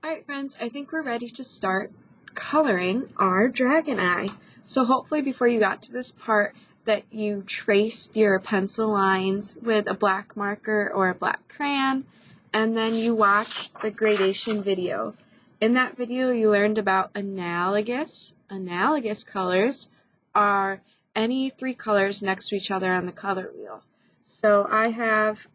Alright friends, I think we're ready to start coloring our dragon eye. So hopefully before you got to this part that you traced your pencil lines with a black marker or a black crayon, and then you watched the gradation video. In that video you learned about analogous. Analogous colors are any three colors next to each other on the color wheel. So I have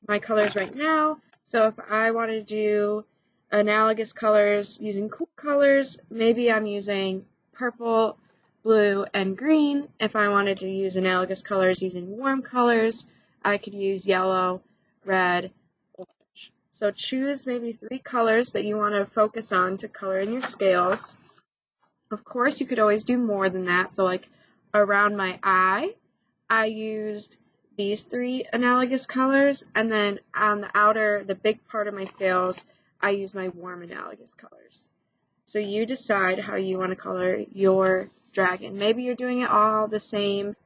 my colors right now, so if I want to do analogous colors using cool colors, maybe I'm using purple, blue, and green. If I wanted to use analogous colors using warm colors, I could use yellow, red, orange. So choose maybe three colors that you want to focus on to color in your scales. Of course, you could always do more than that. So like around my eye, I used these three analogous colors, and then on the outer, the big part of my scales, I use my warm analogous colors. So you decide how you want to color your dragon. Maybe you're doing it all the same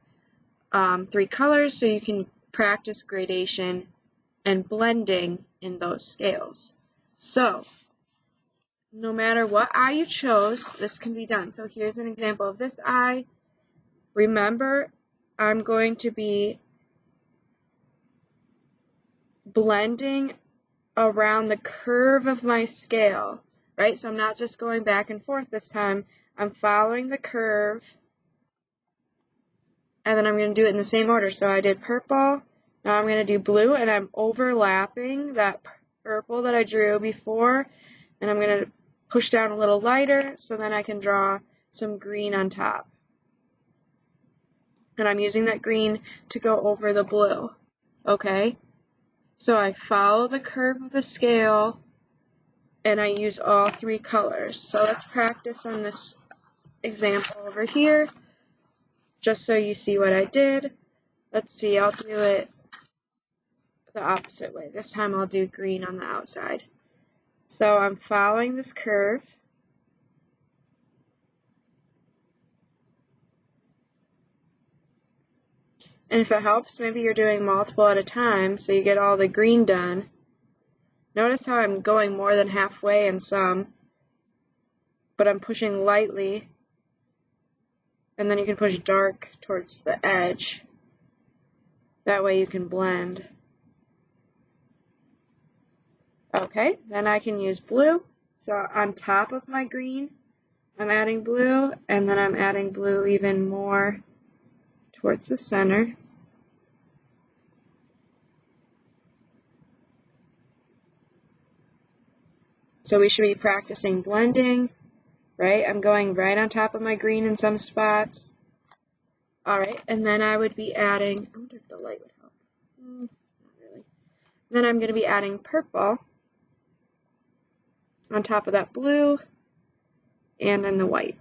three colors so you can practice gradation and blending in those scales. So no matter what eye you chose, this can be done. So here's an example of this eye. Remember, I'm going to be blending around the curve of my scale, right? So I'm not just going back and forth this time. I'm following the curve, and then I'm going to do it in the same order. So I did purple, now I'm going to do blue, and I'm overlapping that purple that I drew before, and I'm going to push down a little lighter so then I can draw some green on top. And I'm using that green to go over the blue, okay? So I follow the curve of the scale, and I use all three colors. So let's practice on this example over here, just so you see what I did. Let's see, I'll do it the opposite way. This time I'll do green on the outside. So I'm following this curve. And if it helps, maybe you're doing multiple at a time so you get all the green done. Notice how I'm going more than halfway in some, but I'm pushing lightly, and then you can push dark towards the edge. That way you can blend. Okay, then I can use blue. So on top of my green, I'm adding blue, and then I'm adding blue even more towards the center. So we should be practicing blending, right? I'm going right on top of my green in some spots. All right, and then I would be adding, I wonder if the light would help. Not really. Then I'm going to be adding purple on top of that blue and then the white.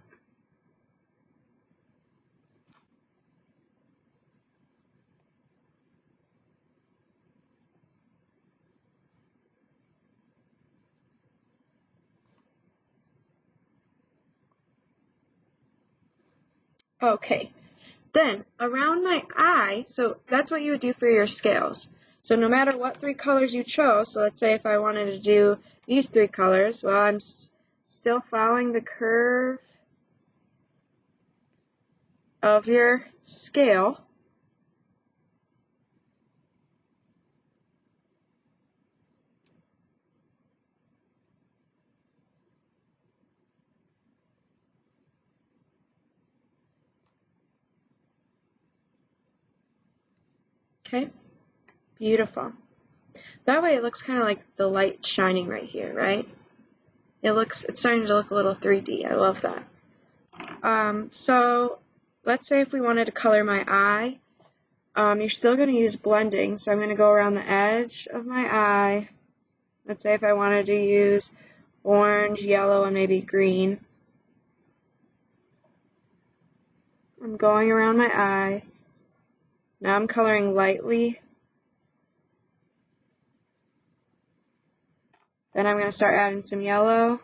Okay, then around my eye, so that's what you would do for your scales. So no matter what three colors you chose, so let's say if I wanted to do these three colors, well, I'm still following the curve of your scale. Okay, beautiful. That way it looks kind of like the light shining right here, right? It's starting to look a little 3D. I love that. So let's say if we wanted to color my eye, you're still going to use blending. So I'm going to go around the edge of my eye. Let's say if I wanted to use orange, yellow, and maybe green. I'm going around my eye. Now I'm coloring lightly. Then I'm going to start adding some yellow.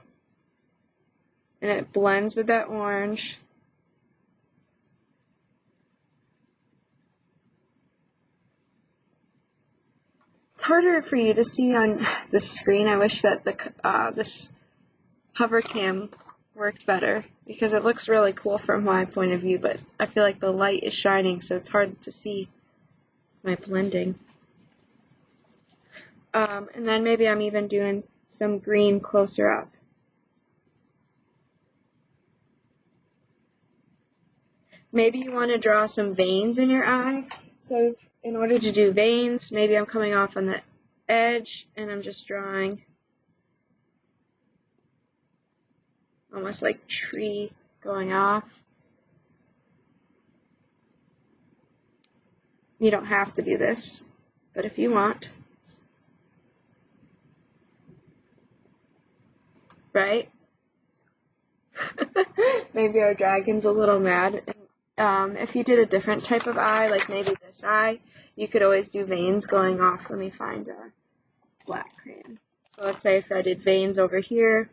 And it blends with that orange. It's harder for you to see on the screen. I wish that this hover cam worked better because it looks really cool from my point of view, but I feel like the light is shining, so it's hard to see my blending. And then maybe I'm even doing some green closer up. Maybe you want to draw some veins in your eye. So in order to do veins, maybe I'm coming off on the edge and I'm just drawing almost like tree going off. You don't have to do this, but if you want. Right? Maybe our dragon's a little mad. If you did a different type of eye, like maybe this eye, you could always do veins going off. Let me find a black crayon. So let's say if I did veins over here,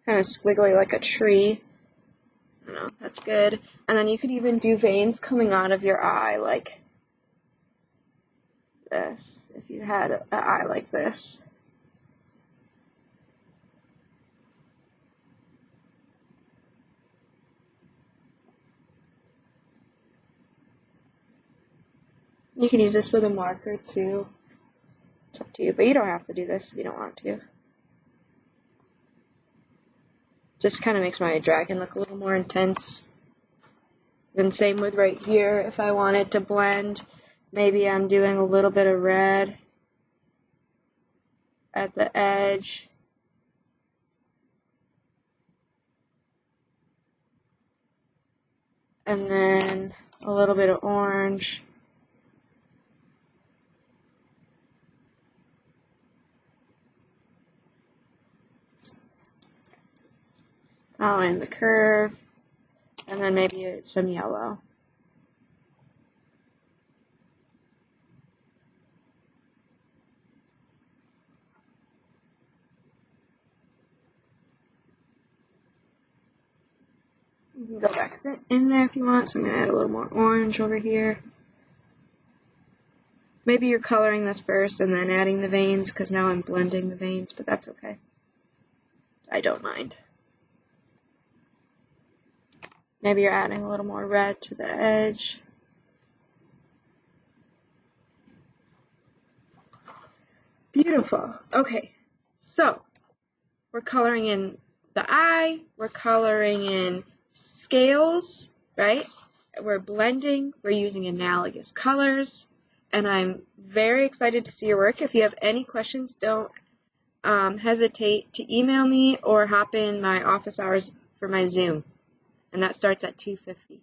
kind of squiggly like a tree. I don't know, that's good. And then you could even do veins coming out of your eye like this, if you had an eye like this. You can use this with a marker too. It's up to you, but you don't have to do this if you don't want to. Just kind of makes my dragon look a little more intense. Then same with right here, if I wanted to blend, maybe I'm doing a little bit of red at the edge. And then a little bit of orange. Following the curve. And then maybe some yellow. You can go back in there if you want, so I'm going to add a little more orange over here. Maybe you're coloring this first and then adding the veins, because now I'm blending the veins, but that's okay. I don't mind. Maybe you're adding a little more red to the edge. Beautiful. Okay, so we're coloring in the eye, we're coloring in scales, right? We're blending, we're using analogous colors, and I'm very excited to see your work. If you have any questions, don't hesitate to email me or hop in my office hours for my Zoom, and that starts at 2:50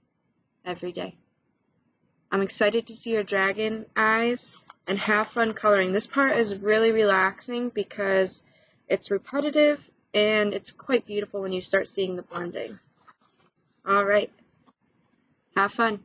every day. I'm excited to see your dragon eyes and have fun coloring. This part is really relaxing because it's repetitive and it's quite beautiful when you start seeing the blending. All right, have fun.